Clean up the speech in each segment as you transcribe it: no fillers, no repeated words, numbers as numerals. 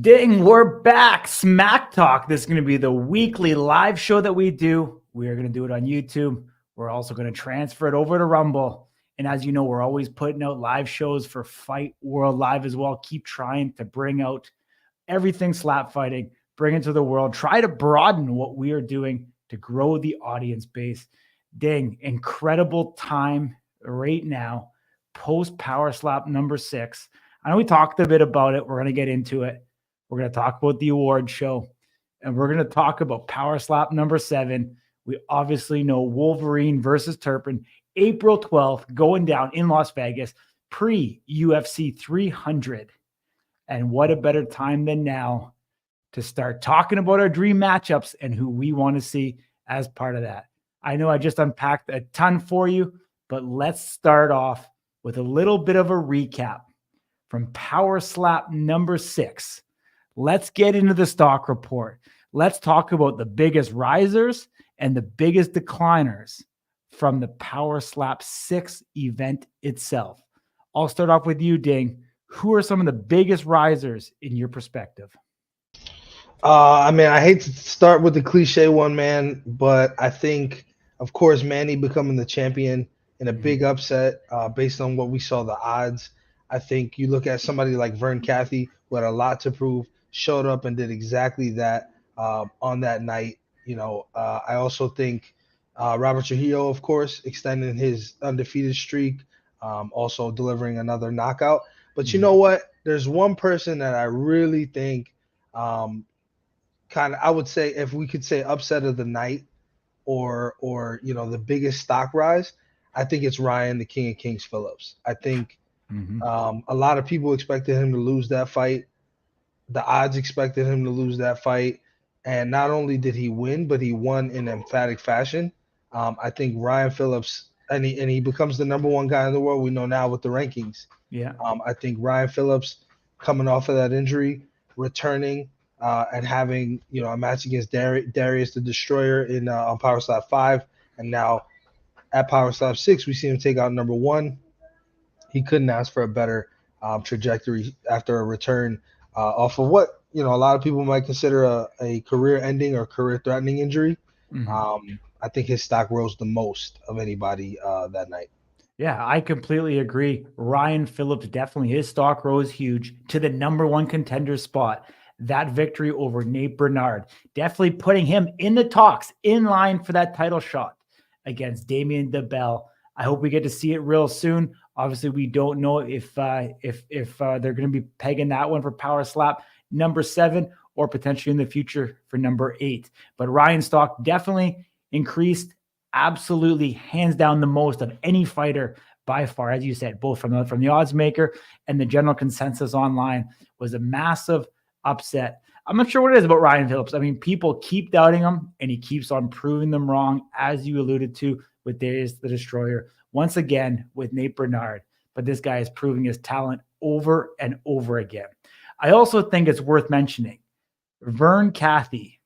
Ding, we're back. Smack Talk. This is going to be the weekly live show that we do. We are going to do it on YouTube. We're also going to transfer it over to Rumble. And as you know, we're always putting out live shows for Fight World Live as well. Keep trying to bring out everything slap fighting, bring it to the world, try to broaden what we are doing to grow the audience base. Ding, incredible time right now, post Power Slap number 6. I know we talked a bit about it. We're going to get into it. We're going to talk about the award show, and we're going to talk about Power Slap number 7. We obviously know Wolverine versus Turpin, April 12th, going down in Las Vegas, pre-UFC 300. And what a better time than now to start talking about our dream matchups and who we want to see as part of that. I know I just unpacked a ton for you, but let's start off with a little bit of a recap from Power Slap number 6. Let's get into the stock report. Let's talk about the biggest risers and the biggest decliners from the Power Slap 6 event itself. I'll start off with you, Ding. Who are some of the biggest risers in your perspective? I hate to start with the cliche one, man, but I think, of course, Manny becoming the champion in a big upset based on what we saw the odds. I think you look at somebody like Vern Cathy, who had a lot to prove, showed up and did exactly that on that night. I also think Robert Trujillo, of course, extending his undefeated streak, also delivering another knockout. But you know what? There's one person that I really think I would say, if we could say upset of the night or the biggest stock rise, I think it's Ryan, the King of Kings Phillips. I think a lot of people expected him to lose that fight. The odds expected him to lose that fight. And not only did he win, but he won in emphatic fashion. I think Ryan Phillips, and he becomes the number one guy in the world, we know now with the rankings. Yeah. I think Ryan Phillips, coming off of that injury, returning and having a match against Darius the Destroyer on Power Slap 5, and now at Power Slap 6, we see him take out number 1. He couldn't ask for a better trajectory after a return off of what a lot of people might consider a career-ending or career-threatening injury. I think his stock rose the most of anybody that night. Yeah, I completely agree. Ryan Phillips, definitely his stock rose huge to the number 1 contender spot. That victory over Nate Bernard, definitely putting him in the talks, in line for that title shot against Damien DeBell. I hope we get to see it real soon. Obviously, we don't know if they're going to be pegging that one for Power Slap number 7 or potentially in the future for number 8. But Ryan's stock definitely increased, absolutely hands down the most of any fighter by far, as you said, both from the odds maker and the general consensus online. Was a massive upset. I'm not sure what it is about Ryan Phillips. I mean, people keep doubting him, and he keeps on proving them wrong, as you alluded to with Darius the Destroyer, once again with Nate Bernard. But this guy is proving his talent over and over again. I also think it's worth mentioning, Vern Cathy,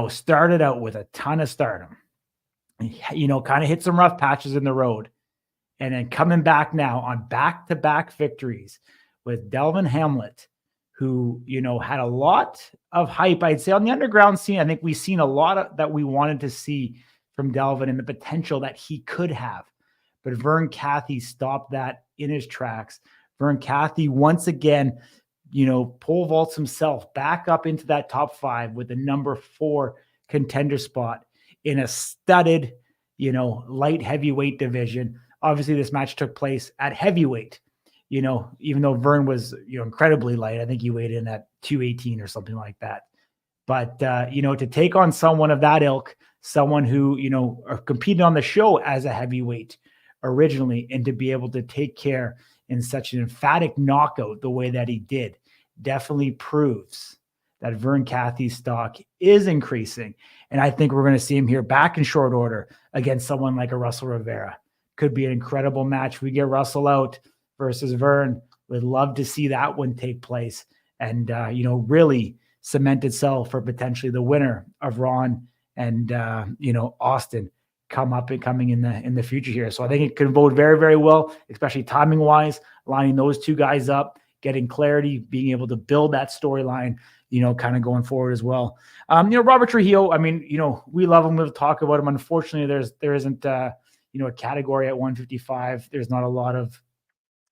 started out with a ton of stardom, kind of hit some rough patches in the road, and then coming back now on back-to-back victories with Delvin Hamlet, who, had a lot of hype, I'd say, on the underground scene. I think we've seen a lot that we wanted to see from Delvin and the potential that he could have. But Vern Cathy stopped that in his tracks. Vern Cathy, once again, pole vaults himself back up into that top 5 with the number 4 contender spot in a studded, light heavyweight division. Obviously, this match took place at heavyweight. Even though Vern was, incredibly light, I think he weighed in at 218 or something like that. But, to take on someone of that ilk, someone who, competed on the show as a heavyweight originally, and to be able to take care in such an emphatic knockout the way that he did, definitely proves that Vern Cathy's stock is increasing. And I think we're going to see him here back in short order against someone like a Russell Rivera. Could be an incredible match. We get Russell out versus Vern. Would love to see that one take place and, really cement itself for potentially the winner of Ron and, Austin coming in the future here. So I think it could bode very, very well, especially timing wise, lining those two guys up getting clarity, being able to build that storyline, kind of going forward as well. Robert Trujillo, I mean, we love him. We'll talk about him. Unfortunately, there isn't, a category at 155. There's not a lot of,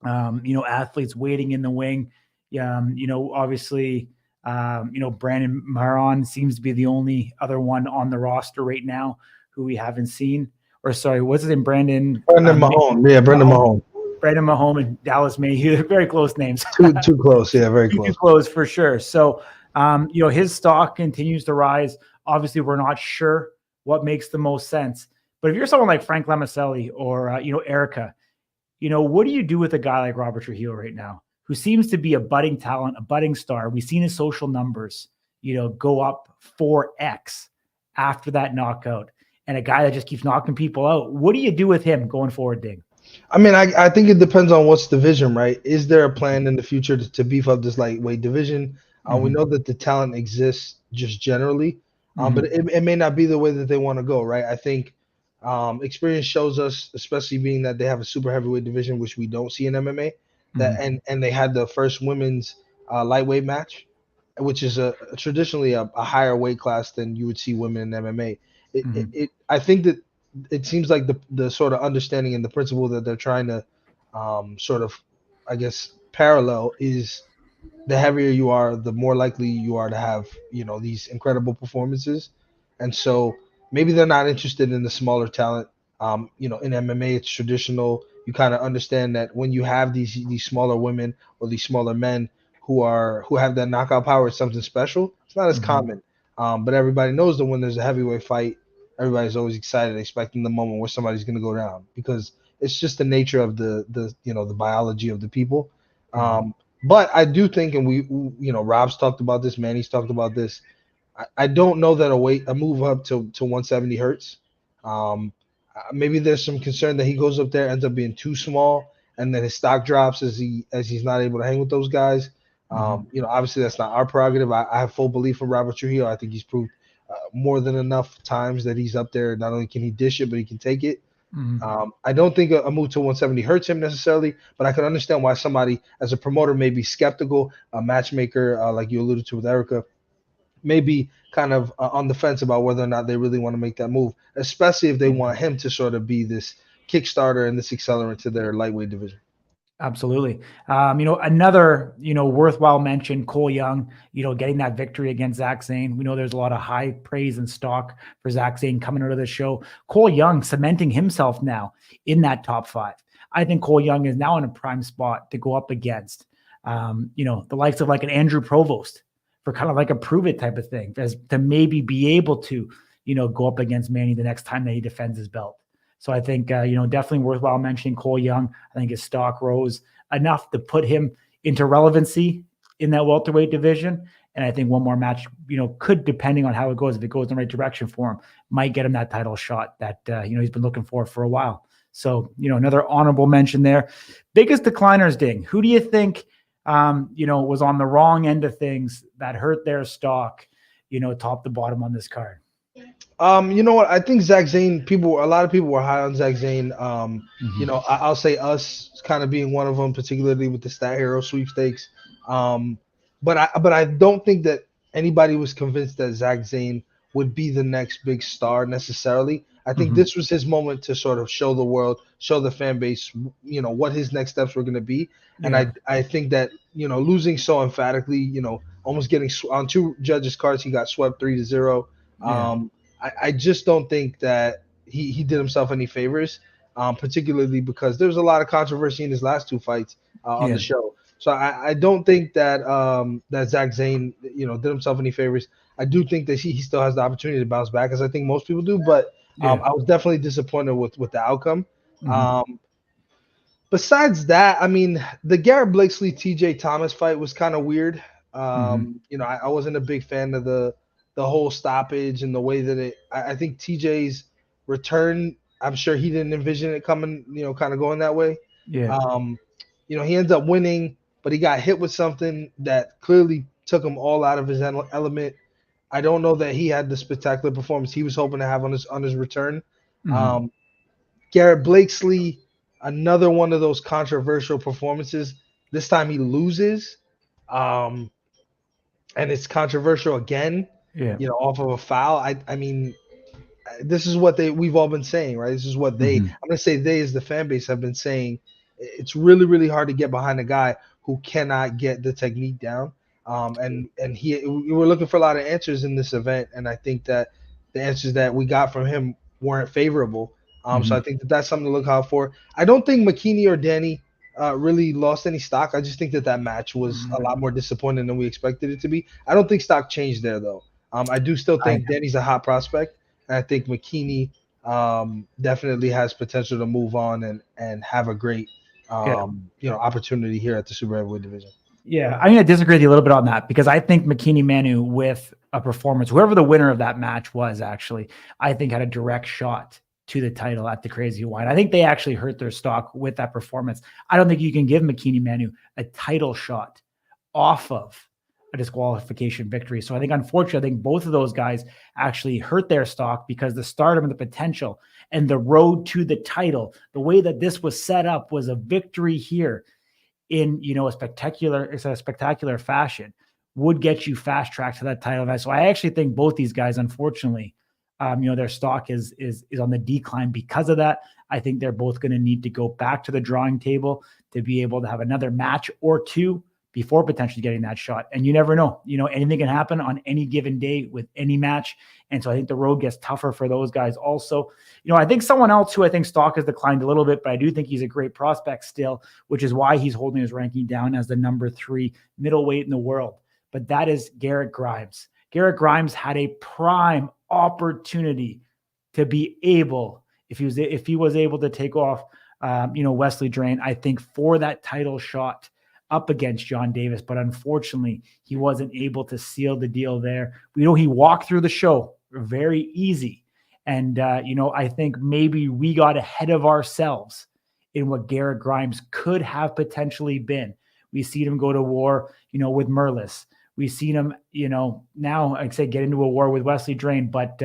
athletes waiting in the wing. Obviously, Brandon Maron seems to be the only other one on the roster right now who we haven't seen. Or sorry, what's his name? Brendan Mahone. Yeah, Brendan Mahone. Brandon Mahone and Dallas Mayhew. Very close names. Too close. Yeah, very close. Too close for sure. So, his stock continues to rise. Obviously, we're not sure what makes the most sense. But if you're someone like Frank Lamaselli or, Erica, what do you do with a guy like Robert Trujillo right now, who seems to be a budding talent, a budding star? We've seen his social numbers, go up 4x after that knockout, and a guy that just keeps knocking people out. What do you do with him going forward, Ding? I mean, I think it depends on what's the vision, right? Is there a plan in the future to beef up this lightweight division? We know that the talent exists just generally, but it may not be the way that they want to go, right? I think experience shows us, especially being that they have a super heavyweight division, which we don't see in MMA, that and they had the first women's lightweight match, which is traditionally a higher weight class than you would see women in MMA. I think that it seems like the sort of understanding and the principle that they're trying to sort of, I guess, parallel is the heavier you are, the more likely you are to have, these incredible performances. And so maybe they're not interested in the smaller talent. In MMA, it's traditional. You kind of understand that when you have these smaller women or these smaller men who have that knockout power, it's something special. It's not as common. But everybody knows that when there's a heavyweight fight, everybody's always excited, expecting the moment where somebody's going to go down, because it's just the nature of the biology of the people. But I do think, and we Rob's talked about this, Manny's talked about this. I don't know that a move up to 170 hurts. Maybe there's some concern that he goes up there, ends up being too small, and then his stock drops as he's not able to hang with those guys. Obviously that's not our prerogative. I have full belief in Robert Trujillo. I think he's proved more than enough times that he's up there. Not only can he dish it, but he can take it. I don't think a move to 170 hurts him necessarily, but I can understand why somebody as a promoter may be skeptical. A matchmaker, like you alluded to with Erica, may be kind of on the fence about whether or not they really want to make that move, especially if they want him to sort of be this Kickstarter and this accelerant to their lightweight division. Absolutely. Another, worthwhile mention, Cole Young, getting that victory against Zach Zane. We know there's a lot of high praise and stock for Zach Zane coming out of the show. Cole Young cementing himself now in that top 5. I think Cole Young is now in a prime spot to go up against, the likes of like an Andrew Provost for kind of like a prove it type of thing, as to maybe be able to, go up against Manny the next time that he defends his belt. So I think, definitely worthwhile mentioning Cole Young. I think his stock rose enough to put him into relevancy in that welterweight division. And I think one more match, could, depending on how it goes, if it goes in the right direction for him, might get him that title shot that, he's been looking for a while. So, another honorable mention there. Biggest decliners, Ding. Who do you think, was on the wrong end of things that hurt their stock, top to bottom on this card? You know what? I think Zach Zane, a lot of people were high on Zach Zane. I'll say us kind of being one of them, particularly with the Stat Hero sweepstakes. But I don't think that anybody was convinced that Zach Zane would be the next big star necessarily. I think this was his moment to sort of show the world, show the fan base, what his next steps were going to be. Yeah. And I think that, losing so emphatically, almost getting on 2 judges' cards, he got swept 3-0. Yeah. I just don't think that he did himself any favors, particularly because there was a lot of controversy in his last 2 fights on the show. So I don't think that that Zach Zane, did himself any favors. I do think that he still has the opportunity to bounce back, as I think most people do. But I was definitely disappointed with the outcome. Besides that, I mean, the Garrett Blakesley TJ Thomas fight was kind of weird. I wasn't a big fan of the whole stoppage and the way that I think TJ's return, I'm sure he didn't envision it coming, kind of going that way. Yeah. He ends up winning, but he got hit with something that clearly took him all out of his element. I don't know that he had the spectacular performance he was hoping to have on his return. Garrett Blakesley, another one of those controversial performances. This time he loses, and it's controversial again. Yeah. Off of a foul. I mean, this is what we've all been saying, right? This is what Mhm. I'm gonna say they as the fan base have been saying. It's really, really hard to get behind a guy who cannot get the technique down. And we were looking for a lot of answers in this event, and I think that the answers that we got from him weren't favorable. So Mhm. I think that that's something to look out for. I don't think McKinney or Danny really lost any stock. I just think that match was a lot more disappointing than we expected it to be. I don't think stock changed there though. I do still I think Danny's a hot prospect, and I think McKinney definitely has potential to move on and have a great yeah. opportunity here at the super heavyweight division. Yeah, I'm going to disagree with you a little bit on that because I think McKinney Manu with a performance, whoever the winner of that match was, actually, I think had a direct shot to the title at the Crazy Wine. I think they actually hurt their stock with that performance. I don't think you can give McKinney Manu a title shot off of a disqualification victory. So I think, unfortunately, I think both of those guys actually hurt their stock because the stardom and the potential and the road to the title, the way that this was set up was a victory here in a spectacular fashion would get you fast tracked to that title. And so I actually think both these guys, unfortunately, their stock is on the decline because of that. I think they're both going to need to go back to the drawing table to be able to have another match or two before potentially getting that shot. And you never know, anything can happen on any given day with any match. And so I think the road gets tougher for those guys also. I think someone else who I think stock has declined a little bit, but I do think he's a great prospect still, which is why he's holding his ranking down as the number 3 middleweight in the world. But that is Garrett Grimes. Garrett Grimes had a prime opportunity to be able, if he was able to take off, Wesley Drain, I think, for that title shot up against John Davis. But unfortunately, he wasn't able to seal the deal there. We know he walked through the show very easy. And, I think maybe we got ahead of ourselves in what Garrett Grimes could have potentially been. We see him go to war, with Merlis. We've seen him, now, I'd say, get into a war with Wesley Drain. But,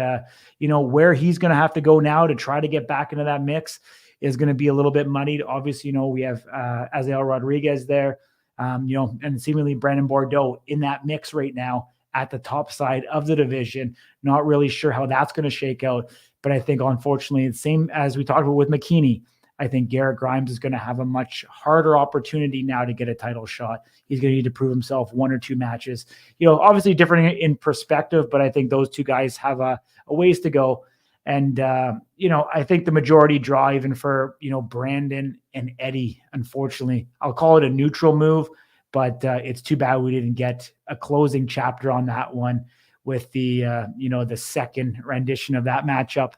where he's going to have to go now to try to get back into that mix is going to be a little bit muddied. Obviously, we have Azael Rodriguez there, and seemingly Brandon Bordeaux in that mix right now at the top side of the division. Not really sure how that's going to shake out. But I think, unfortunately, the same as we talked about with McKinney, I think Garrett Grimes is going to have a much harder opportunity now to get a title shot. He's going to need to prove himself 1 or 2 matches. Obviously different in perspective, but I think those two guys have a ways to go. And, I think the majority draw even for, Brandon and Eddie, unfortunately. I'll call it a neutral move, but it's too bad we didn't get a closing chapter on that one with the, the second rendition of that matchup.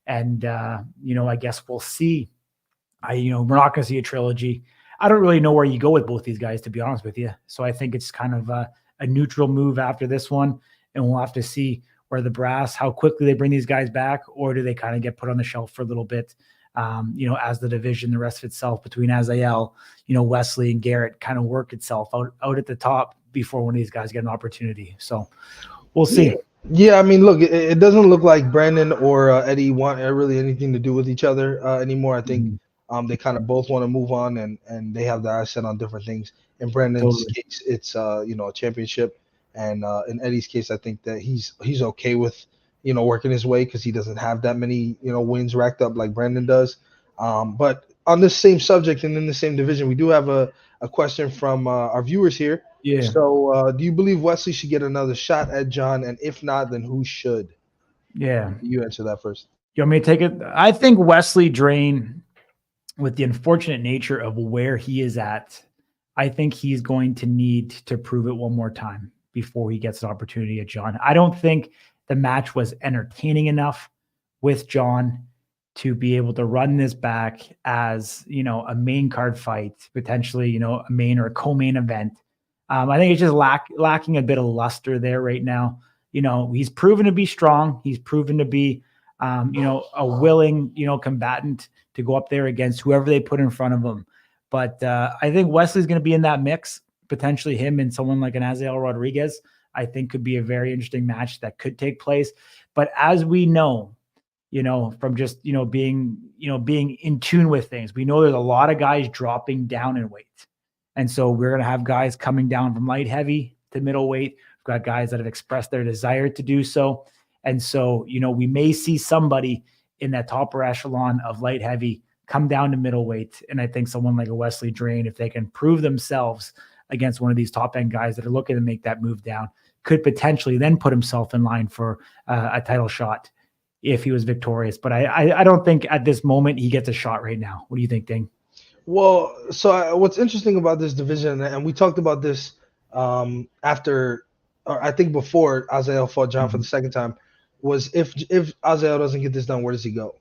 And, I guess we'll see. We're not going to see a trilogy. I don't really know where you go with both these guys, to be honest with you. So I think it's kind of a neutral move after this one, and we'll have to see where the brass, how quickly they bring these guys back, or do they kind of get put on the shelf for a little bit, as the division, the rest of itself between Azael, Wesley and Garrett kind of work itself out at the top before one of these guys get an opportunity. So we'll see. Yeah, I mean, look, it doesn't look like Brandon or Eddie want really anything to do with each other anymore. I think they kind of both want to move on, and they have their eyes set on different things. In Brandon's case, it's a championship, and in Eddie's case, I think that he's okay with working his way because he doesn't have that many wins racked up like Brandon does. But on this same subject and in the same division, we do have a question from our viewers here. Yeah. So, do you believe Wesley should get another shot at John? And if not, then who should? Yeah. You answer that first. You want me to take it? I think Wesley Drain, with the unfortunate nature of where he is at, I think he's going to need to prove it one more time before he gets an opportunity at John. I don't think the match was entertaining enough with John to be able to run this back as, a main card fight, potentially, a main or a co-main event. I think it's just lacking a bit of luster there right now. He's proven to be strong. He's proven to be, a willing, combatant to go up there against whoever they put in front of him. But I think Wesley's going to be in that mix, potentially him and someone like an Azael Rodriguez, I think could be a very interesting match that could take place. But as we know, from just, being in tune with things, we know there's a lot of guys dropping down in weight. And so we're going to have guys coming down from light heavy to middleweight. We've got guys that have expressed their desire to do so. And so, we may see somebody in that upper echelon of light heavy come down to middleweight. And I think someone like a Wesley Drain, if they can prove themselves against one of these top end guys that are looking to make that move down, could potentially then put himself in line for a title shot if he was victorious. But I don't think at this moment he gets a shot right now. What do you think, Ding? Well, so what's interesting about this division, and we talked about this after, or I think before Azael fought John for the second time, was if Azael doesn't get this done, where does he go?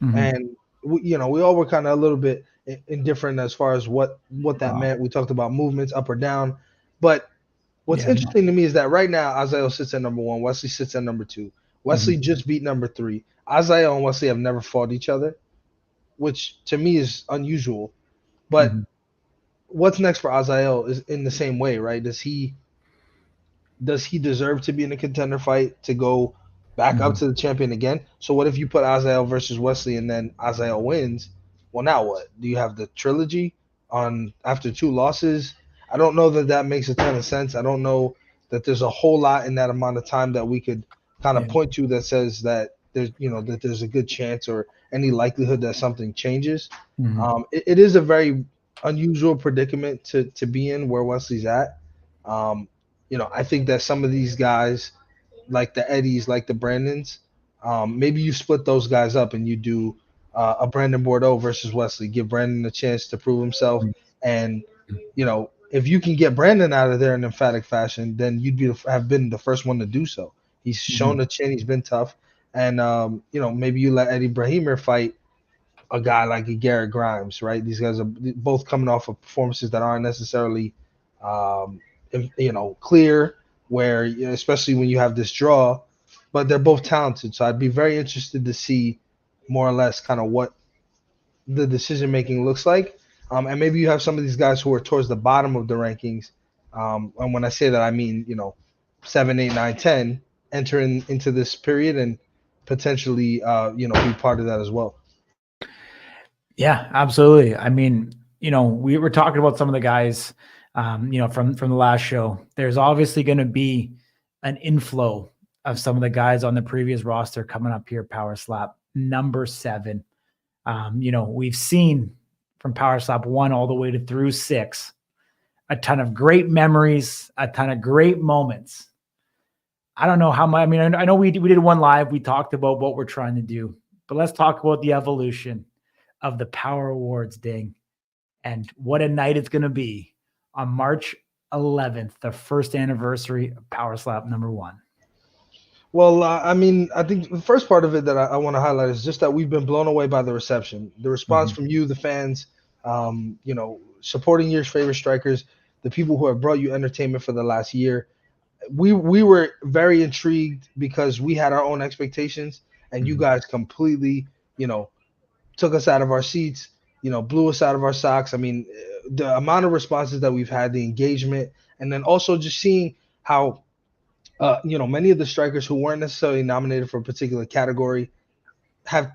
And we all were kind of a little bit indifferent as far as what that meant. We talked about movements up or down, but what's interesting to me is that right now Azael sits at number 1, Wesley sits at number 2. Wesley just beat number 3. Azael and Wesley have never fought each other, which to me is unusual. But what's next for Azael is in the same way, right? Does he deserve to be in a contender fight to go back up to the champion again? So what if you put Azael versus Wesley and then Azael wins? Well, now what? Do you have the trilogy on after 2 losses? I don't know that makes a ton of sense. I don't know that there's a whole lot in that amount of time that we could kind of point to that says that there's that there's a good chance or any likelihood that something changes. It is a very unusual predicament to be in where Wesley's at. I think that some of these guys, like the Eddies, like the Brandons, maybe you split those guys up and you do a Brandon Bordeaux versus Wesley. Give Brandon a chance to prove himself, and if you can get Brandon out of there in emphatic fashion, then you'd have been the first one to do so. He's shown a chin. He's been tough, and maybe you let Eddie Brahimer fight a guy like a Garrett Grimes, right? These guys are both coming off of performances that aren't necessarily clear, where especially when you have this draw, but they're both talented. So I'd be very interested to see more or less kind of what the decision making looks like. And maybe you have some of these guys who are towards the bottom of the rankings. And when I say that, I mean, 7, 8, 9, 10 entering into this period and potentially, be part of that as well. Yeah, absolutely. I mean, we were talking about some of the guys, from the last show. There's obviously going to be an inflow of some of the guys on the previous roster coming up here. Power Slap number 7. We've seen from Power Slap 1 all the way to through 6, a ton of great memories, a ton of great moments. I don't know how much. I mean, I know we did one live. We talked about what we're trying to do, but let's talk about the evolution of the Power Awards, Ding, and what a night it's going to be on March 11th, the first anniversary of Power Slap number 1. Well, I think the first part of it that I want to highlight is just that we've been blown away by the reception, the response from you, the fans, supporting your favorite strikers, the people who have brought you entertainment for the last year. We were very intrigued because we had our own expectations, and you guys completely, took us out of our seats, blew us out of our socks. I mean, the amount of responses that we've had, the engagement, and then also just seeing how, many of the strikers who weren't necessarily nominated for a particular category have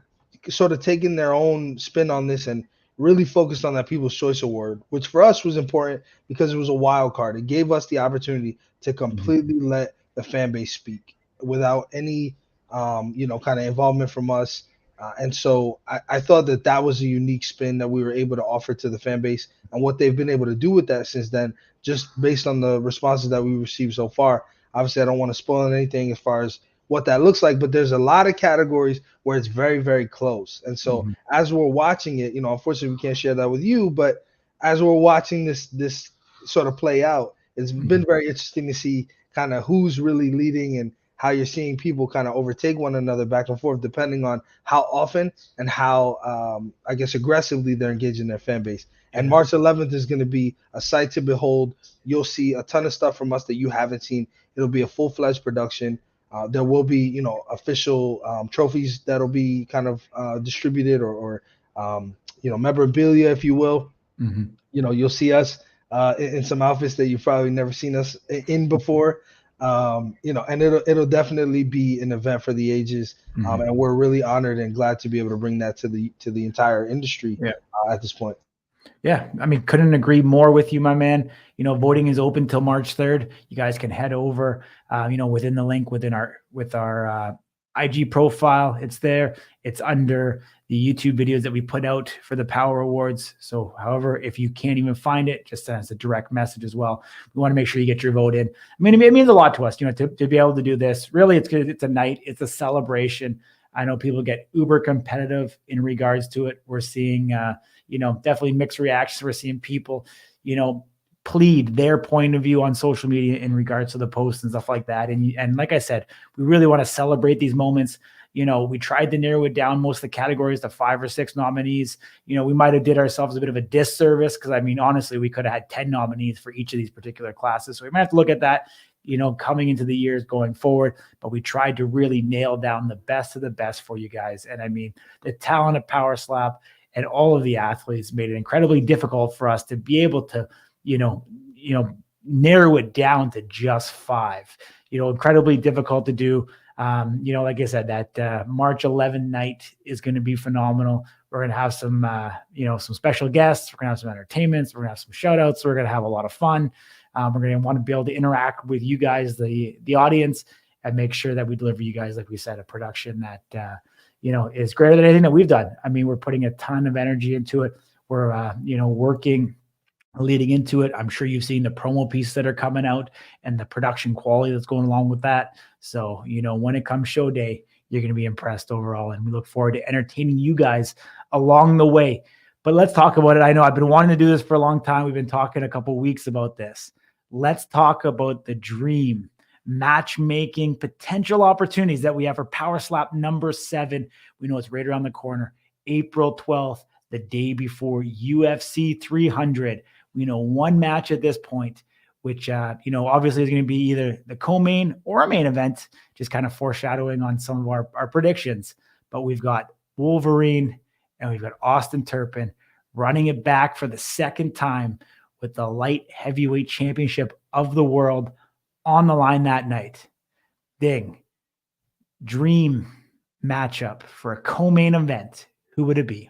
sort of taken their own spin on this and really focused on that People's Choice Award, which for us was important because it was a wild card. It gave us the opportunity to completely let the fan base speak without any, kind of involvement from us. And so I thought that was a unique spin that we were able to offer to the fan base, and what they've been able to do with that since then, just based on the responses that we received so far. Obviously, I don't want to spoil anything as far as what that looks like, but there's a lot of categories where it's very, very close. And so as we're watching it, unfortunately we can't share that with you, but as we're watching this sort of play out, it's been very interesting to see kind of who's really leading and how you're seeing people kind of overtake one another back and forth, depending on how often and how, aggressively they're engaging their fan base. And March 11th is going to be a sight to behold. You'll see a ton of stuff from us that you haven't seen. It'll be a full-fledged production. There will be, official trophies that'll be kind of distributed or memorabilia, if you will. You'll see us in some outfits that you've probably never seen us in before. And it'll definitely be an event for the ages. And we're really honored and glad to be able to bring that to the entire industry at this point. Yeah, I mean, couldn't agree more with you, my man. Voting is open till March 3rd. You guys can head over, within the link with our IG profile. It's there. It's under the YouTube videos that we put out for the Power Awards. So, however, if you can't even find it, just send us a direct message as well. We want to make sure you get your vote in. I mean, it means a lot to us, to be able to do this. Really, it's good. It's a night. It's a celebration. I know people get uber competitive in regards to it. We're seeing, definitely mixed reactions. We're seeing people, plead their point of view on social media in regards to the posts and stuff like that. And like I said, we really want to celebrate these moments. We tried to narrow it down, most of the categories to 5 or 6 nominees. We might have did ourselves a bit of a disservice because, I mean, honestly, we could have had 10 nominees for each of these particular classes. So we might have to look at that, coming into the years going forward. But we tried to really nail down the best of the best for you guys. And I mean, the talent of Power Slap and all of the athletes made it incredibly difficult for us to be able to, narrow it down to just 5. Incredibly difficult to do. Like I said, that March 11 night is going to be phenomenal. We're going to have some special guests. We're going to have some entertainments. We're going to have some shout outs. We're going to have a lot of fun. We're going to want to be able to interact with you guys, the audience, and make sure that we deliver you guys, like we said, a production that, is greater than anything that we've done. I mean, we're putting a ton of energy into it. We're, working leading into it. I'm sure you've seen the promo pieces that are coming out and the production quality that's going along with that. So, when it comes show day, you're going to be impressed overall. And we look forward to entertaining you guys along the way. But let's talk about it. I know I've been wanting to do this for a long time. We've been talking a couple weeks about this. Let's talk about the dream matchmaking potential opportunities that we have for Power Slap number 7. We know it's right around the corner, April 12th, the day before UFC 300. We know one match at this point, which, obviously is going to be either the co-main or a main event, just kind of foreshadowing on some of our predictions. But we've got Wolverine and we've got Austin Turpin running it back for the second time with the light heavyweight championship of the world on the line that night. Ding. Dream matchup for a co-main event. Who would it be?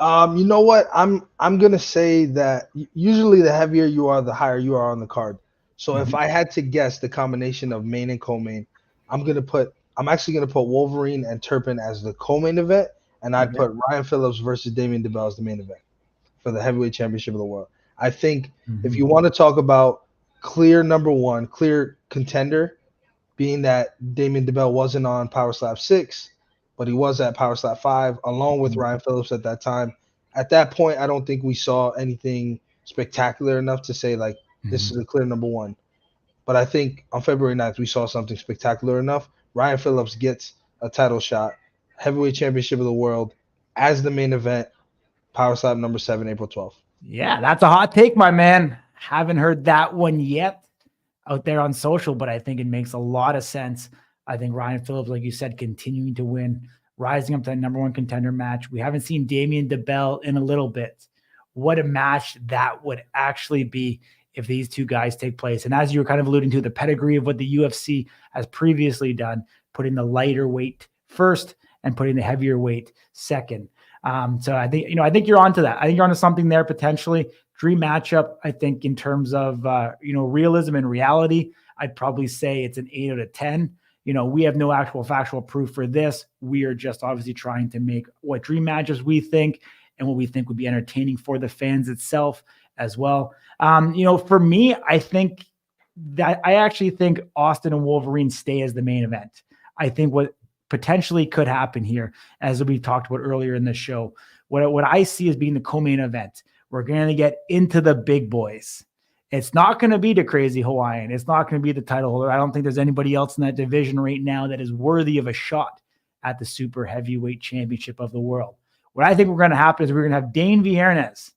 You know what? I'm gonna say that usually the heavier you are, the higher you are on the card. So if I had to guess the combination of main and co-main, I'm actually gonna put Wolverine and Turpin as the co-main event, and I'd put Ryan Phillips versus Damian DeBell as the main event for the heavyweight championship of the world. I think if you want to talk about clear number 1, clear contender, being that Damian DeBell wasn't on Power Slap 6, but he was at Power Slap 5, along with Ryan Phillips at that time. At that point, I don't think we saw anything spectacular enough to say, like, this is a clear number 1. But I think on February 9th, we saw something spectacular enough. Ryan Phillips gets a title shot, heavyweight championship of the world, as the main event, Power Slap number 7, April 12th. Yeah, that's a hot take, my man. Haven't heard that one yet out there on social, but I think it makes a lot of sense. I think Ryan Phillips, like you said, continuing to win, rising up to that number 1 contender match. We haven't seen Damian DeBell in a little bit. What a match that would actually be if these two guys take place. And as you were kind of alluding to, the pedigree of what the UFC has previously done, putting the lighter weight first and putting the heavier weight second. So I think you're onto that. I think you're onto something there potentially. Dream matchup, I think, in terms of realism and reality, I'd probably say it's an 8 out of 10. We have no actual factual proof for this. We are just obviously trying to make what dream matches we think and what we think would be entertaining for the fans itself as well. For me, I actually think Austin and Wolverine stay as the main event. I think what potentially could happen here, as we talked about earlier in the show, what I see as being the co-main event, we're going to get into the big boys. It's not going to be the Crazy Hawaiian. It's not going to be the title holder. I don't think there's anybody else in that division right now that is worthy of a shot at the super heavyweight championship of the world. What I think we're going to happen is we're going to have Dane Viernes,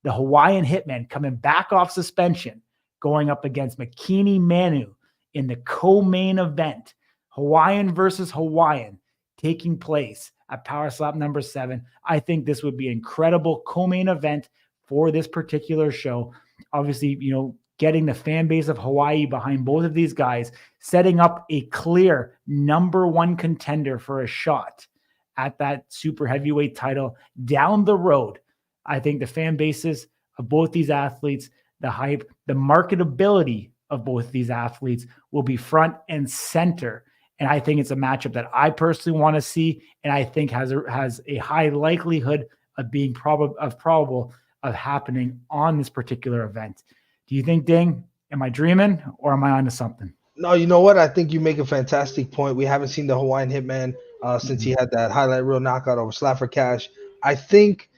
the Hawaiian Hitman, coming back off suspension, going up against Makini Manu in the co-main event, Hawaiian versus Hawaiian, taking place at Power Slap number 7. I think this would be an incredible co-main event for this particular show. Obviously, getting the fan base of Hawaii behind both of these guys, setting up a clear number 1 contender for a shot at that super heavyweight title down the road. I think the fan bases of both these athletes, the hype, the marketability of both these athletes will be front and center. And I think it's a matchup that I personally want to see, and I think has a high likelihood of being probable of happening on this particular event. Do you think, Ding, am I dreaming or am I onto something? No, you know what? I think you make a fantastic point. We haven't seen the Hawaiian Hitman since he had that highlight reel knockout over Slapper Cash. I think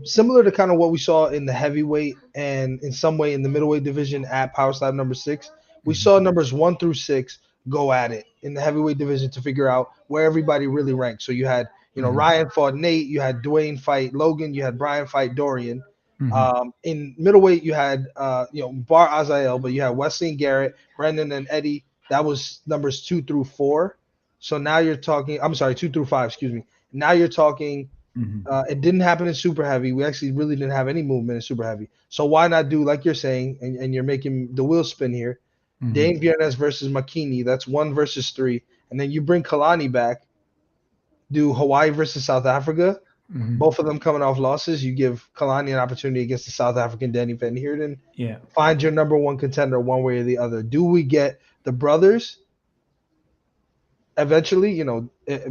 similar to kind of what we saw in the heavyweight and in some way in the middleweight division at Power Slap number 6, we saw numbers 1 through 6 go at it in the heavyweight division to figure out where everybody really ranked. So you had, Ryan fought Nate, you had Dwayne fight Logan, you had Brian fight Dorian. In middleweight, you had Bar Azael, but you had Wesley and Garrett, Brendan and Eddie. That was numbers 2 through 4. So now you're talking. I'm sorry, 2 through 5. Excuse me. Now you're talking. It didn't happen in super heavy. We actually really didn't have any movement in super heavy. So why not do like you're saying, and you're making the wheel spin here. Dane Viernes versus Makini. That's 1 versus 3, and then you bring Kalani back. Do Hawaii versus South Africa. Both of them coming off losses. You give Kalani an opportunity against the South African Danny Van Heerden. Yeah. Find your number 1 contender one way or the other. Do we get the brothers eventually,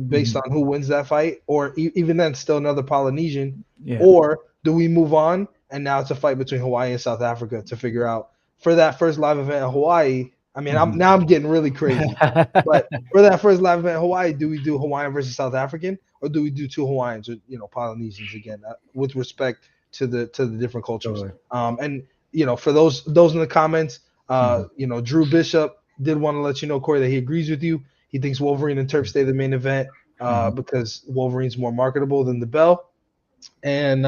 based on who wins that fight? Or even then, still another Polynesian? Yeah. Or do we move on and now it's a fight between Hawaii and South Africa to figure out for that first live event in Hawaii? I mean, I'm getting really crazy. But for that first live event in Hawaii, do we do Hawaiian versus South African, or do we do 2 Hawaiians or Polynesians again, with respect to the different cultures? Totally. And for those in the comments, Drew Bishop did want to let you know, Corey, that he agrees with you. He thinks Wolverine and Turp stay the main event because Wolverine's more marketable than the bell, and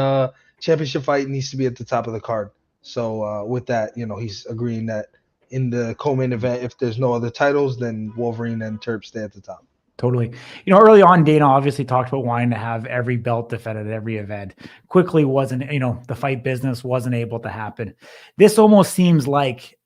championship fight needs to be at the top of the card. So with that, he's agreeing that in the co-main event, if there's no other titles, then Wolverine and Turp stay at the top. Totally. Early on, Dana obviously talked about wanting to have every belt defended at every event. Quickly wasn't, the fight business wasn't able to happen. This almost seems like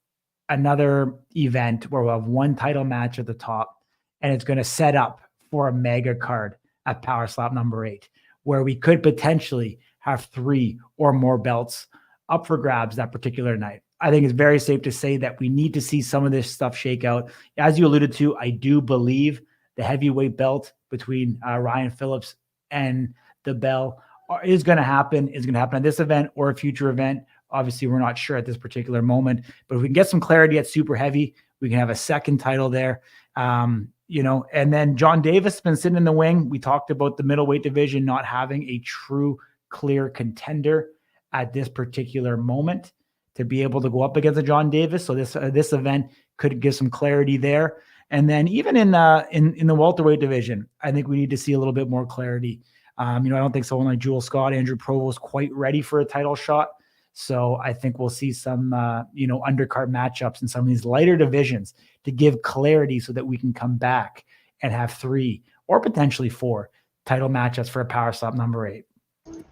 another event where we'll have 1 title match at the top, and it's going to set up for a mega card at Power Slap number 8, where we could potentially have 3 or more belts up for grabs that particular night. I think it's very safe to say that we need to see some of this stuff shake out. As you alluded to, I do believe the heavyweight belt between Ryan Phillips and the Bell is going to happen. Is going to happen at this event or a future event. Obviously, we're not sure at this particular moment, but if we can get some clarity at super heavy, we can have a second title there. And then John Davis has been sitting in the wing. We talked about the middleweight division not having a true clear contender at this particular moment to be able to go up against a John Davis. So this event could give some clarity there. And then even in the welterweight division, I think we need to see a little bit more clarity. I don't think someone like Jewel Scott, Andrew Provost quite ready for a title shot. So I think we'll see some, undercard matchups in some of these lighter divisions to give clarity so that we can come back and have 3 or potentially 4 title matchups for a Power Slap number 8.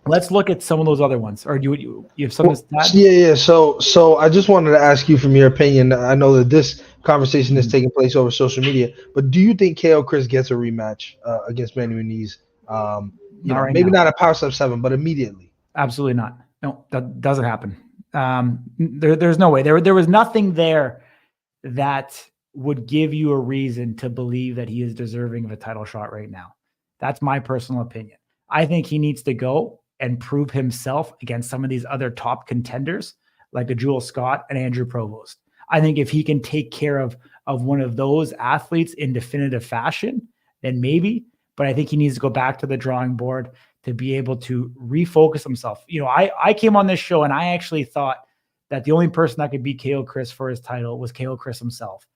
Let's look at some of those other ones. Or do you have something to add? Yeah. So I just wanted to ask you from your opinion. I know that this conversation is taking place over social media, but do you think KO Chris gets a rematch against Manny Muniz? Maybe not at Power Slap 7, but immediately. Absolutely not. No, that doesn't happen. There's no way. There was nothing there that would give you a reason to believe that he is deserving of a title shot right now. That's my personal opinion. I think he needs to go and prove himself against some of these other top contenders like a Jewel Scott and Andrew Provost. I think if he can take care of one of those athletes in definitive fashion, then maybe, but I think he needs to go back to the drawing board to be able to refocus himself. I came on this show and I actually thought that the only person that could beat KO Chris for his title was KO Chris himself.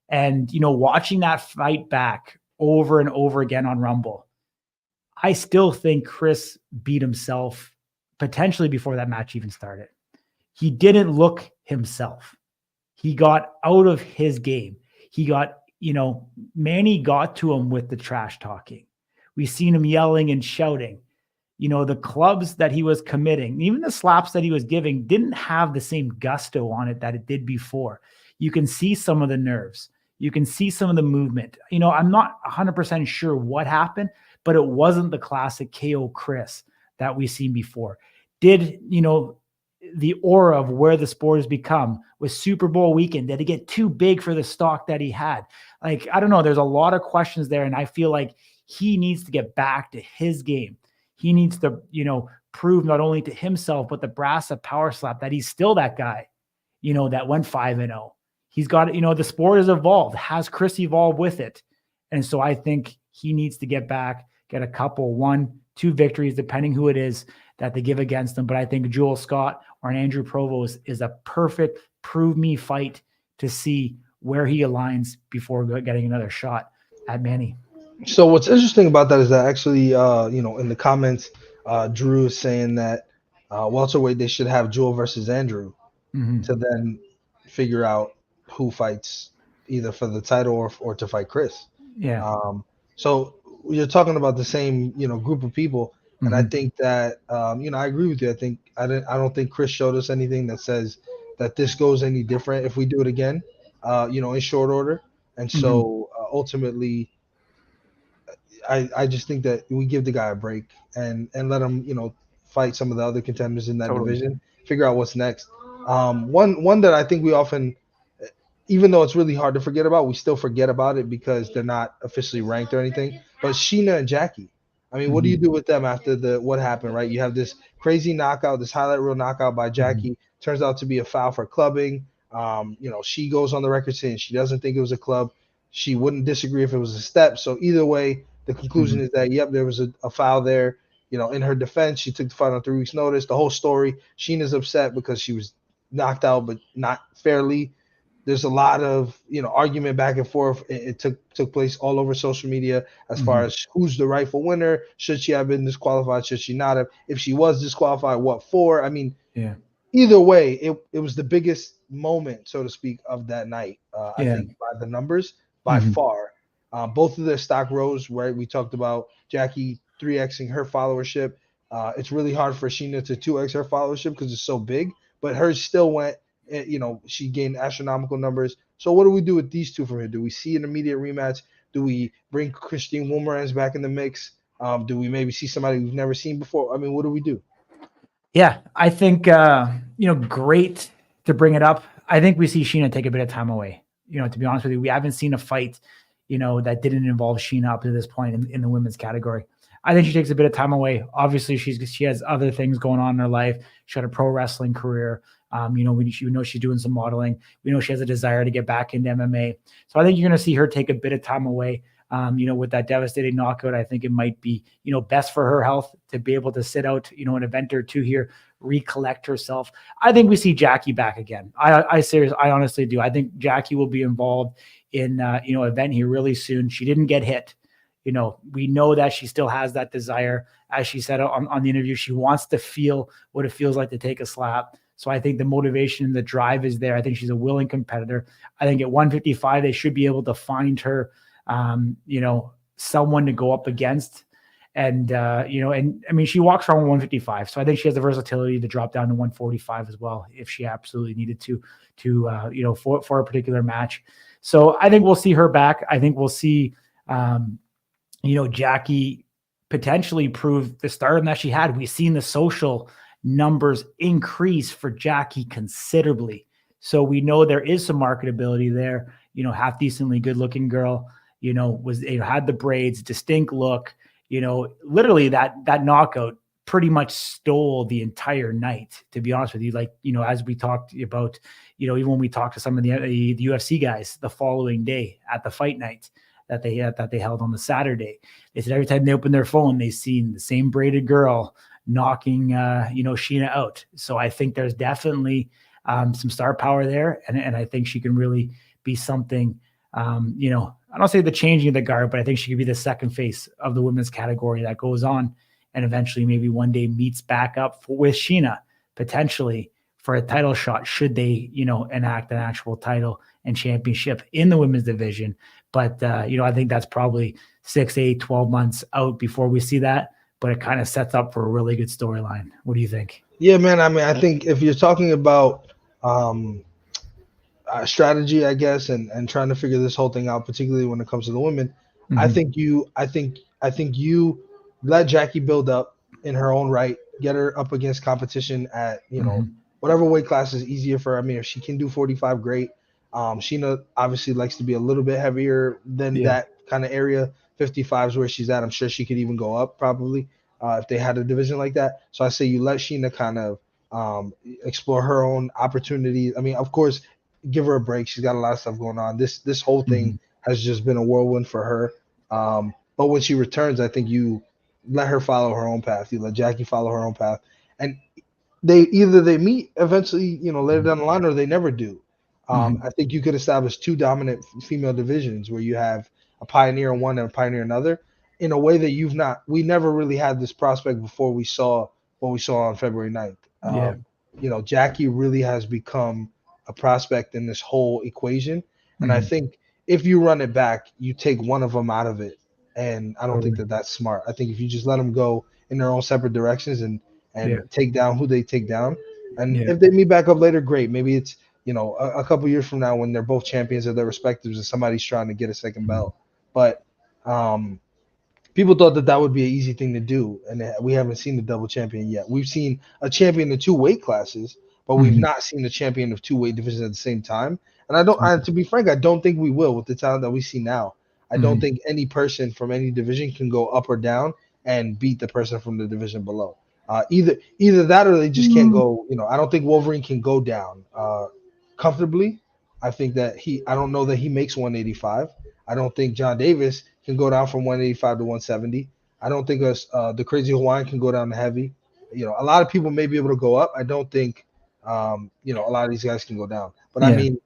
And, watching that fight back over and over again on Rumble, I still think Chris beat himself potentially before that match even started. He didn't look himself. He got out of his game. He got, Manny got to him with the trash talking. We've seen him yelling and shouting. The clubs that he was committing, even the slaps that he was giving, didn't have the same gusto on it that it did before. You can see some of the nerves. You can see some of the movement. I'm not 100% sure what happened, but it wasn't the classic KO Chris that we've seen before. did, the aura of where the sport has become with Super Bowl weekend, did it get too big for the stock that he had? Like, I don't know. There's a lot of questions there. And I feel like he needs to get back to his game. He needs to, prove not only to himself, but the brass of Power Slap that he's still that guy, that went 5-0. He's got, the sport has evolved. Has Chris evolved with it? And so I think he needs to get back, get a couple, 1-2 victories, depending who it is that they give against them. But I think Joel Scott or an Andrew Provost is a perfect prove me fight to see where he aligns before getting another shot at Manny. So what's interesting about that is that actually, in the comments, Drew is saying that welterweight they should have Joel versus Andrew to then figure out who fights either for the title or to fight Chris. Yeah. So you're talking about the same, group of people. And I think that, I agree with you. I don't think Chris showed us anything that says that this goes any different if we do it again, in short order. And so ultimately, I just think that we give the guy a break and let him, fight some of the other contenders in that division, figure out what's next. One that I think we often, even though it's really hard to forget about, we still forget about it because they're not officially ranked or anything. But Sheena and Jackie. I mean, what do you do with them after what happened, right? You have this crazy knockout, this highlight reel knockout by Jackie. Turns out to be a foul for clubbing. She goes on the record saying she doesn't think it was a club. She wouldn't disagree if it was a step. So either way, the conclusion is that, yep, there was a foul there. In her defense, she took the fight on 3 weeks' notice. The whole story, Sheena's upset because she was knocked out, but not fairly. There's a lot of, argument back and forth. It took place all over social media as far as who's the rightful winner. Should she have been disqualified? Should she not have? If she was disqualified, what for? I mean, either way, it was the biggest moment, so to speak, of that night. I think by the numbers, by far. Both of their stock rose, right? We talked about Jackie 3xing her followership. It's really hard for Sheena to 2x her followership because it's so big, but hers still went. She gained astronomical numbers. So what do we do with these two from here? Do we see an immediate rematch? Do we bring Christine Wilmerans back in the mix? Do we maybe see somebody we've never seen before? I mean, what do we do? Yeah, I think, great to bring it up. I think we see Sheena take a bit of time away. To be honest with you, we haven't seen a fight, that didn't involve Sheena up to this point in the women's category. I think she takes a bit of time away. Obviously, she has other things going on in her life. She had a pro wrestling career. We know she's doing some modeling. We know she has a desire to get back into MMA. So I think you're going to see her take a bit of time away. With that devastating knockout, I think it might be, best for her health to be able to sit out, an event or two here, recollect herself. I think we see Jackie back again. I honestly do. I think Jackie will be involved in, event here really soon. She didn't get hit. We know that she still has that desire. As she said on the interview, she wants to feel what it feels like to take a slap. So I think the motivation and the drive is there. I think she's a willing competitor. I think at 155, they should be able to find her, someone to go up against. And I mean, she walks around 155. So I think she has the versatility to drop down to 145 as well, if she absolutely needed to for a particular match. So I think we'll see her back. I think we'll see, Jackie potentially prove the stardom that she had. We've seen the social numbers increase for Jackie considerably. So we know there is some marketability there, half decently good looking girl, had the braids, distinct look, literally that knockout pretty much stole the entire night, to be honest with you. Like, as we talked about, even when we talked to some of the UFC guys the following day at the fight night that they held on the Saturday, they said every time they opened their phone, they seen the same braided girl knocking, Sheena out. So I think there's definitely some star power there. And I think she can really be something, I don't say the changing of the guard, but I think she could be the second face of the women's category that goes on and eventually maybe one day meets back up with Sheena potentially for a title shot should they, enact an actual title and championship in the women's division. But, I think that's probably 6, 8, 12 months out before we see that. But it kind of sets up for a really good storyline. What do you think? Yeah, man. I mean, I think if you're talking about strategy, I guess, and trying to figure this whole thing out, particularly when it comes to the women, I think you let Jackie build up in her own right. get her up against competition at Mhm. whatever weight class is easier for her. I mean, if she can do 45, great. Sheena obviously likes to be a little bit heavier than Yeah. that kind of area. 55 is where she's at. I'm sure she could even go up probably if they had a division like that. So I say you let Sheena kind of explore her own opportunities. I mean, of course, give her a break. She's got a lot of stuff going on. This whole thing Mhm. has just been a whirlwind for her. But when she returns, I think you let her follow her own path. You let Jackie follow her own path, and they meet eventually, later down the line, or they never do. Mhm. I think you could establish two dominant female divisions where you have a pioneer in one and a pioneer in another, in a way that we never really had this prospect before we saw what we saw on February 9th. Yeah. Jackie really has become a prospect in this whole equation, and I Mhm. think if you run it back, you take one of them out of it, and I don't think Totally. that that's smart. I think if you just let them go in their own separate directions and Yeah. take down who they take down. And Yeah. if they meet back up later, great. Maybe it's a couple years from now when they're both champions of their respectives and somebody's trying to get a second Mhm. belt. But people thought that that would be an easy thing to do, and we haven't seen the double champion yet. We've seen a champion in two weight classes, but we've Mhm. not seen a champion of two weight divisions at the same time. And to be frank, I don't think we will with the talent that we see now. I don't Mhm. think any person from any division can go up or down and beat the person from the division below. Either that or they just can't Mhm. go. I don't think Wolverine can go down comfortably. I don't know that he makes 185. I don't think John Davis can go down from 185 to 170. I don't think the Crazy Hawaiian can go down to heavy. A lot of people may be able to go up. I don't think a lot of these guys can go down. But I Yeah. mean,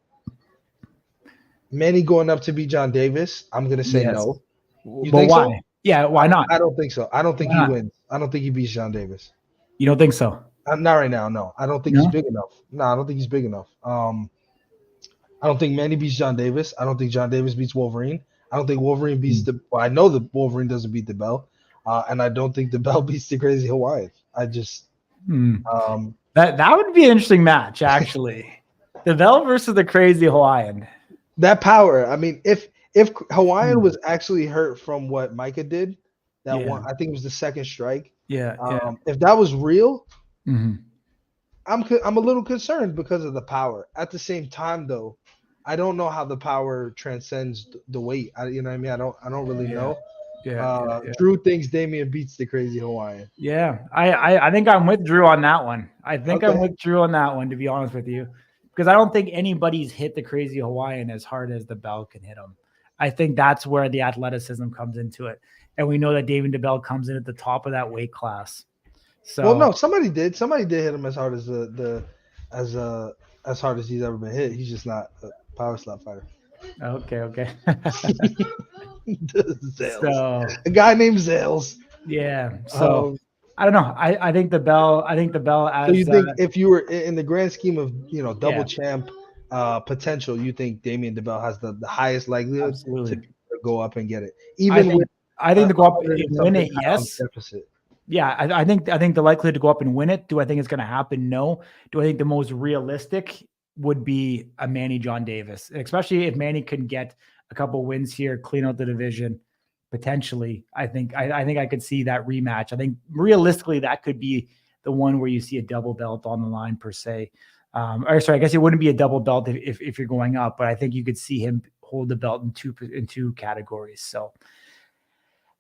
Manny going up to be John Davis, I'm gonna say Yes. no. You But think so? why? Yeah. Why not? I don't think so. I don't think Why he not? wins. I don't think he beats John Davis. You don't think so? Not right now. No, I don't think he's No. big enough. No, I don't think he's big enough. I don't think Manny beats John Davis. I don't think John Davis beats Wolverine. I don't think Wolverine beats Mm. the. Well, I know the Wolverine doesn't beat the Bell, and I don't think the Bell beats the Crazy Hawaiian. I just Mm. um, That would be an interesting match, actually. The Bell versus the Crazy Hawaiian. that power. I mean, if Hawaiian Mm. was actually hurt from what Micah did, that Yeah. one I think it was the second strike. Yeah. Yeah. If that was real, Mhm. I'm a little concerned because of the power. At the same time, though, I don't know how the power transcends the weight. You know what I mean? I don't really Yeah. know. Yeah. Yeah. Yeah. Drew thinks Damian beats the Crazy Hawaiian. Yeah. I think I'm with Drew on that one. I think I'm Okay. with Drew on that one, to be honest with you, because I don't think anybody's hit the Crazy Hawaiian as hard as the Bell can hit him. I think that's where the athleticism comes into it, and we know that David DeBell comes in at the top of that weight class. Well, So no, somebody did. Somebody did hit him as hard as as as hard as he's ever been hit. He's just not a power slap fighter. okay, okay. Zales. So A guy named Zales. yeah, so Um, I don't know. I think the Bell. I think the Bell so you as think if you were in the grand scheme of double yeah, champ potential, you think Damian DeBell has the highest likelihood to absolutely. go up and get it, I even with think I think to go up 100 and and win something it, pounds yes. deficit. Yeah, I think the likelihood to go up and win it. Do I think it's going to happen? No. Do I think the most realistic would be a Manny John Davis, especially if Manny can get a couple wins here, clean out the division potentially. I think I could see that rematch. I think realistically that could be the one where you see a double belt on the line per se. Or sorry, I guess it wouldn't be a double belt if you're going up, but I think you could see him hold the belt in two categories. So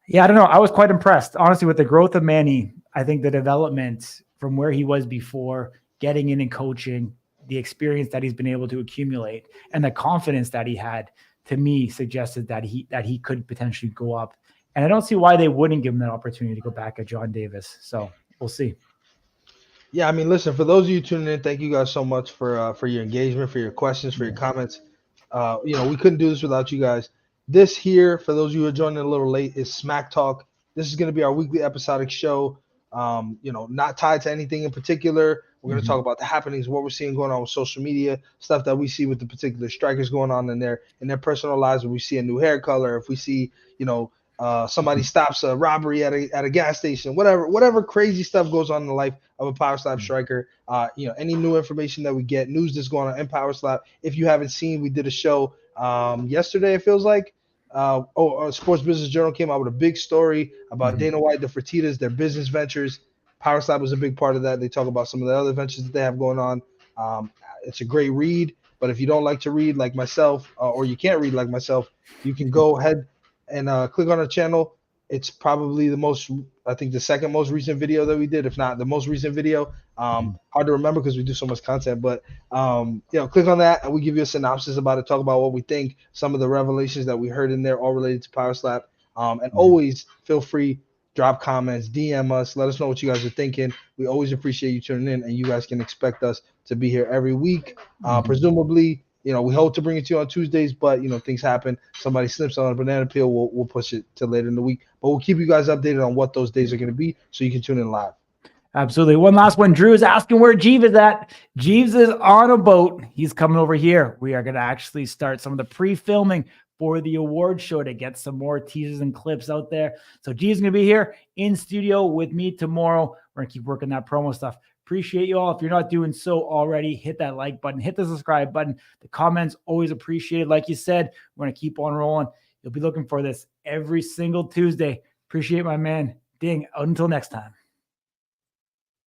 yeah, I don't know. I was quite impressed, honestly, with the growth of Manny. I think the development from where he was before, getting in and coaching, the experience that he's been able to accumulate, and the confidence that he had, to me, suggested that he could potentially go up. And I don't see why they wouldn't give him that opportunity to go back at John Davis. So we'll see. Yeah, I mean, listen, for those of you tuning in, thank you guys so much for your engagement, for your questions, for your Yeah. comments. We couldn't do this without you guys. This here, for those of you who are joining a little late, is Smack Talk. This is going to be our weekly episodic show. Not tied to anything in particular. We're going to Mhm. talk about the happenings, what we're seeing going on with social media, stuff that we see with the particular strikers going on in their personal lives. When we see a new hair color, if we see, somebody stops a robbery at a gas station, whatever crazy stuff goes on in the life of a power slap striker. Any new information that we get, news that's going on in power slap. If you haven't seen, we did a show yesterday. It feels like. Sports Business Journal came out with a big story about Dana White, the Fertitas, their business ventures. Power Slap was a big part of that. They talk about some of the other ventures that they have going on. It's a great read, but if you don't like to read like myself, or you can't read like myself, you can go ahead and click on our channel. It's probably the second most recent video that we did, if not the most recent video. Hard to remember because we do so much content, but click on that and we give you a synopsis about it, talk about what we think, some of the revelations that we heard in there, all related to Power Slap. And always feel free, drop comments, DM us, let us know what you guys are thinking. We always appreciate you tuning in, and you guys can expect us to be here every week. Presumably, we hope to bring it to you on Tuesdays, but things happen. Somebody slips on a banana peel, we'll push it to later in the week. But we'll keep you guys updated on what those days are going to be, so you can tune in live. Absolutely. One last one. Drew is asking where Jeeves is at. Jeeves is on a boat. He's coming over here. We are going to actually start some of the pre-filming for the award show to get some more teasers and clips out there. So Jeeves is going to be here in studio with me tomorrow. We're going to keep working that promo stuff. Appreciate you all. If you're not doing so already, hit that like button, hit the subscribe button. The comments always appreciated. Like you said, we're going to keep on rolling. You'll be looking for this every single Tuesday. Appreciate my man Ding. Until next time.